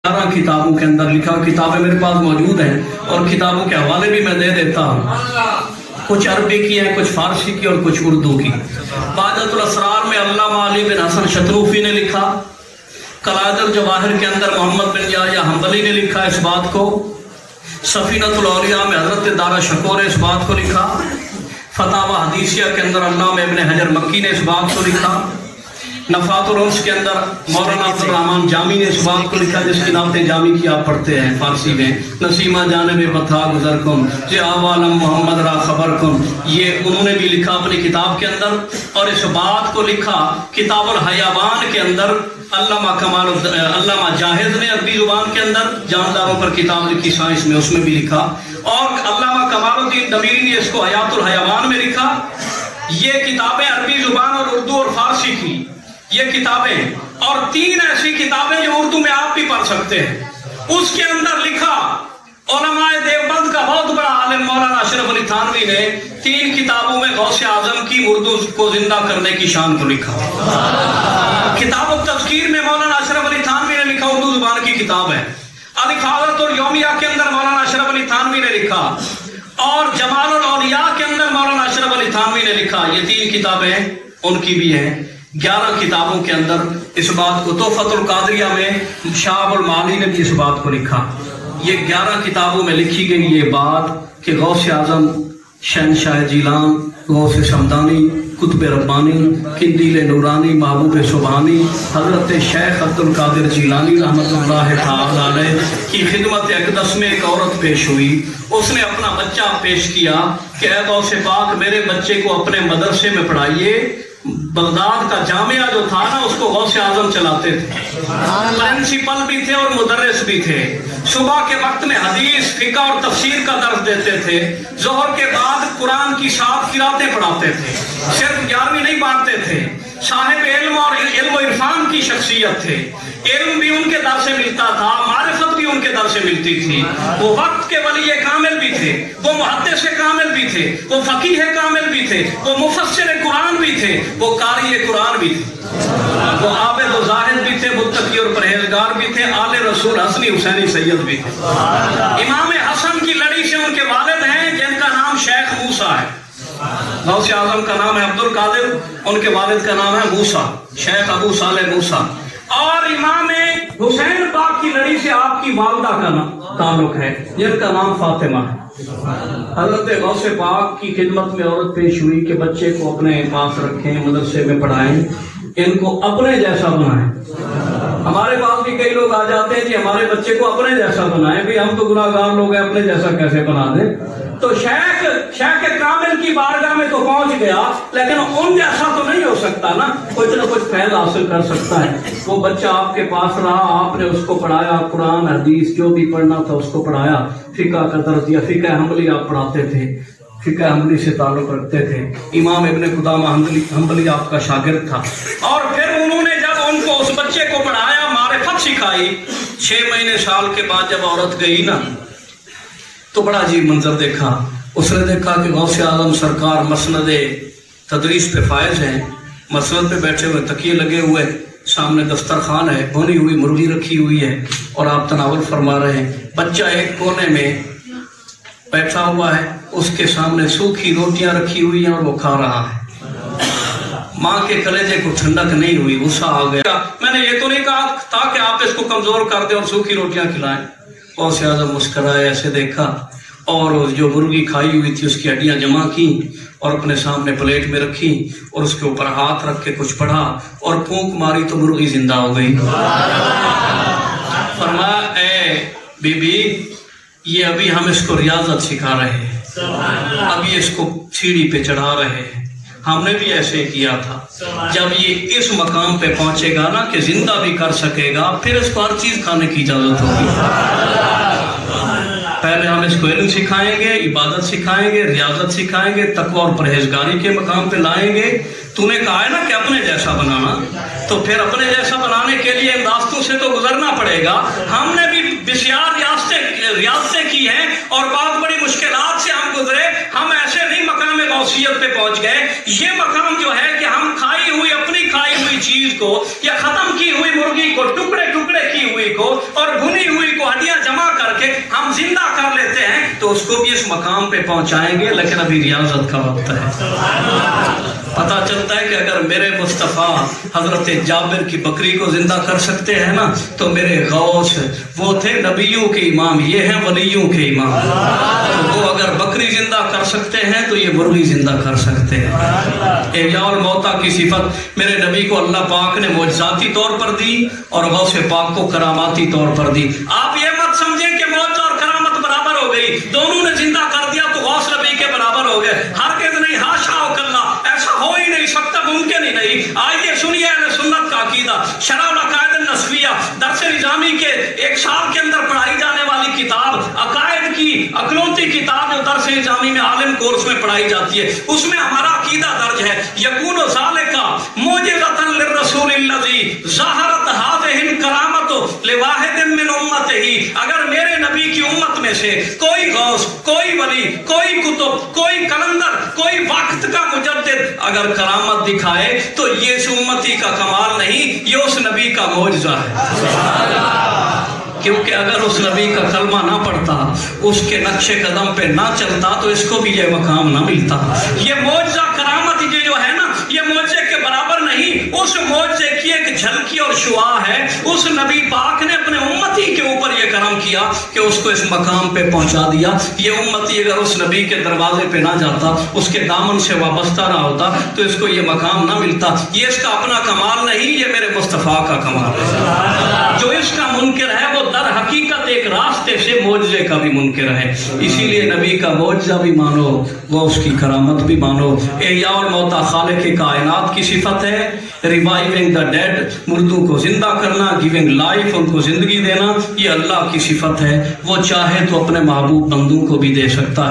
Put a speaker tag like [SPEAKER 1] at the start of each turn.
[SPEAKER 1] 11 किताबों के अंदर लिखा, किताबें मेरे पास मौजूद हैं और किताबों के हवाले भी मैं दे देता हूँ। कुछ अरबी की है, कुछ फारसी की और कुछ उर्दू की। बादतुल असरार में अल्लामा अली बिन हसन शतरूफी ने लिखा। कलायदुल जवाहिर के अंदर मोहम्मद बिन याह्या हम्बली ने लिखा इस बात को। सफीनतुल औलिया में हजरत दारा शकोर ने इस बात को लिखा। फतावा हदीसिया के अंदर अल्लामा इब्न हजर मक्की ने इस बात को लिखा। नफातुल उर्स के अंदर मौलाना अब्दुल रहमान जामी ने इस बात को लिखा, जिसकी नाते जामी की आप पढ़ते हैं फारसी में। नसीमा जाने में बता गुजर कुम जे आवालम मोहम्मद रा खबर कुम, ये उन्होंने भी लिखा अपनी किताब के अंदर। और इस बात को लिखा किताबुल हयावान के अंदर अल्लामा जाहिद ने अरबी जुबान के अंदर जानदारों पर किताब लिखी साइंस में, उसमें भी लिखा। और अल्लामा कमालुद्दीन दमीरी ने इसको हयातुल हयावान में लिखा। ये किताबें अरबी जुबान और उर्दू और फारसी की ये किताबें, और 3 ऐसी किताबें जो उर्दू में आप भी पढ़ सकते हैं। उसके अंदर लिखा उलमाए देवबंद का बहुत बड़ा आलिम मौलाना अशरफ अली थानवी ने 3 किताबों में गौसे आजम की उर्दू को जिंदा करने की शान को लिखा। किताब तज़कीर में मौलाना अशरफ अली थानवी ने लिखा, उर्दू जुबान की किताब है। अल इफ़ादत और यौमिया के अंदर मौलाना अशरफ अली थानवी ने लिखा। और जमालुल औलिया के अंदर मौलाना अशरफ अली थानवी ने लिखा। ये 3 किताबें उनकी भी हैं। 11 किताबों के अंदर इस बात को, तोहफतुल कादरिया में शाहबुल माली ने भी इस बात को लिखा। ये 11 किताबों में लिखी गई ये बात कि गौसे आजम, शहनशाह जीलान, गौसे शमदानी, कुतुब रब्बानी, किंदील नूरानी, महबूब सुबहानी, हजरत शेख अब्दुल कादिर जीलानी रहमतुल्लाह तआला अलैह की खिदमत अक़दस में एक औरत पेश हुई। उसने अपना बच्चा पेश किया कि ऐ गौसे पाक, मेरे बच्चे को अपने मदरसे में पढ़ाइए। बगदाद का जामिया जो था ना, उसको गौसे आजम चलाते थे, प्रिंसिपल भी थे और मुदर्रिस भी थे। सुबह के वक्त में हदीस, फिक़ह और तफसीर का दर्स देते थे। जोहर के बाद कुरान की 7 किरातें पढ़ाते थे। सिर्फ 11वीं नहीं बांटते थे। साहिब इल्म और इल्म इरफान की शख्सियत थे। इल्म भी उनके दर से मिलता था, मारिफत भी उनके दर से मिलती थी। वो वक्त के वली कामिल भी थे, वो मुहद्दिस कामिल भी थे, वो फकीह कामिल भी थे, वो मुफस्सिर कुरान भी थे, वो कारी कुरान भी थे, वो आबिद और जाहिद भी थे, मुत्तकी और परहेजगार भी थे, आले रसूल हसनी हुसैनी सैयद भी थे। इमाम हसन की लड़ी से उनके वालिद हैं जिनका नाम शेख मूसा है। गौसे आजम का नाम है अब्दुल कादिर, उनके वालिद का नाम है मूसा, शेख अबू सालेह मूसा। और इमाम हुसैन पाक की लड़ी से आपकी वालदा का ताल्लुक है, जिनका नाम फातिमा है। हजरत गौसे पाक की खिदमत में औरत पेश हुई कि बच्चे को अपने पास रखें, मदरसे में पढ़ाएं, इनको अपने जैसा बनाएं। हमारे पास भी कई लोग आ जाते हैं कि हमारे बच्चे को अपने जैसा बनाएं। भी हम तो गुनाहगार लोग हैं, अपने जैसा कैसे बना दें? तो शेख कामिल की बारगाह में तो पहुंच गया, लेकिन उन जैसा तो नहीं हो सकता ना, कुछ ना कुछ फैज़ हासिल कर सकता है। वो बच्चा आपके पास रहा, आपने उसको पढ़ाया, कुरान हदीस जो भी पढ़ना था उसको पढ़ाया, फिक़ह का दर्स दिया। फिक़ह हम्बली आप पढ़ाते थे, फिक़ह हम्बली से ताल्लुक रखते थे। इमाम इब्न कुदामा हम्बली आपका शागिर्द था। और फिर उन्होंने जब उनको उस बच्चे को पढ़ाया, मारिफत सिखाई, 6 महीने साल के बाद जब औरत गई ना, तो बड़ा अजीब मंजर देखा। उसने देखा कि गौसे आजम सरकार मसनदे तदरीस पे फायज हैं, मसनद पे बैठे हुए, तकिए लगे हुए, सामने दस्तरखान है, भुनी हुई मुर्गी रखी हुई है और आप तनावल फरमा रहे हैं। बच्चा एक कोने में बैठा हुआ है, उसके सामने सूखी रोटियां रखी हुई हैं और वो खा रहा है। माँ के कलेजे को ठंडक नहीं हुई, गुस्सा आ गया। मैंने ये तो नहीं कहा था कि आप इसको कमजोर कर दे और सूखी रोटियां खिलाएं। गौसे आजम मुस्कुराए, ऐसे देखा और जो मुर्गी खाई हुई थी उसकी हड्डियां जमा की और अपने सामने प्लेट में रखी और उसके ऊपर हाथ रख के कुछ पढ़ा और फूंक मारी तो मुर्गी जिंदा हो गई। फरमाया, ए बीबी, ये अभी हम इसको रियाजत सिखा रहे हैं, अभी इसको सीढ़ी पे चढ़ा रहे हैं। हमने भी ऐसे किया था। जब ये इस मकाम पे पहुंचेगा ना कि जिंदा भी कर सकेगा, फिर इसको हर चीज खाने की इजाजत होगी। पहले हम इसको इल्म सिखाएंगे, इबादत सिखाएंगे, रियाजत सिखाएंगे, तकवा और परहेजगारी के मकाम पे लाएंगे। तूने कहा है ना कि अपने जैसा बनाना, तो फिर अपने जैसा बनाने के लिए इन रास्तों से तो गुजरना पड़ेगा। हमने भी बिस्यार रियासतें की हैं और बहुत बड़ी मुश्किलात से हम गुजरे। हम ऐसे नहीं मकाम गौसियत पे पहुंच गए। ये मकाम जो है कि हम अपनी खाई हुई चीज को या खत्म की हुई मुर्गी को, टुकड़े टुकड़े की हुई को और भुनी जिंदा कर लेते हैं तो उसको भी इस मकाम पे पहुंचाएंगे, लेकिन अभी रियाजत का वक्त है। पता चलता है कि अगर मेरे मुस्तफ़ा हजरत जाबिर की बकरी को जिंदा कर सकते हैं ना, तो मेरे गौस वो थे नबियों के इमाम, ये हैं वलियों के इमाम। तो वो अगर बकरी जिंदा कर सकते हैं तो ये मुर्गी जिंदा कर सकते हैं। एहयाउल मौता की सिफत मेरे नबी को अल्लाह पाक ने मुअज्जिज़ाती तौर पर दी और गौस पाक को करामाती तौर पर दी। आप ये मत समझें कि मौत और करामत बराबर हो गई, दोनों ने जिंदा कर दिया तो गौस नबी के बराबर हो गए। हरगिज़ नहीं, हाशा व कल्ला, ऐसा हो ही नहीं सकता, मुमकिन ही नहीं। आइए सुनिए अहले सुन्नत का अकीदा, शरह अकायद नस्विया, दरस निज़ामी के एक साल के अंदर पढ़ाई जाने वाली किताब, अकायद की अकलौती किताब जो दरस निज़ामी में आलिम कोर्स में पढ़ाई जाती है, उसमें हमारा अकीदा दर्ज है। यकूनु ज़ालिका मुअजिज़तन लिर्रसूलिल्लज़ी ज़हरत हाज़िहिल करामतु लिवाहिदिन मिन उम्मतिही। अगर मेरे नबी की उम्मत में से कोई गौस, कोई वली, कोई कुतुब, कोई कलंदर, कोई वक्त का मुजद्दिद अगर करामत दिखाए तो ये इस उम्मती का कमाल नहीं, ये उस नबी का मौजज़ा है। क्योंकि अगर उस नबी का कलमा ना पढ़ता, उसके नक्शे कदम पे ना चलता, तो इसको भी ये मकाम ना मिलता। ये मौजज़ा करामत ये जो है ना, ये मौजज़े के बराबर नहीं, उस मौजज़े की एक झलकी और शुआ है। उस नबी पाक ने अपने उम्मती के ऊपर ये करम किया कि उसको इस मकाम पे पहुंचा दिया। ये उम्मती अगर उस नबी के दरवाजे पे ना जाता, उसके दामन से वाबस्ता ना होता, तो इसको ये मकाम ना मिलता। ये इसका अपना कमाल नहीं, ये मेरे मुस्तफ़ा का कमाल है। जो इसका मुनकिर है वो दर हकीकत एक रास्ते से मौजज़े का भी मुनकिर है। इसीलिए नबी का मौजज़ा भी मानो, वो उसकी करामत भी मानो। एहयाउल मौता खालिक कायनात की सिफत है। रिवाइविंग द डेड, मुर्दों को जिंदा करना, गिविंग लाइफ, उनको जिंदगी देना, ये अल्लाह की सिफत है। वो चाहे तो अपने महबूब बंदों को भी दे सकता है।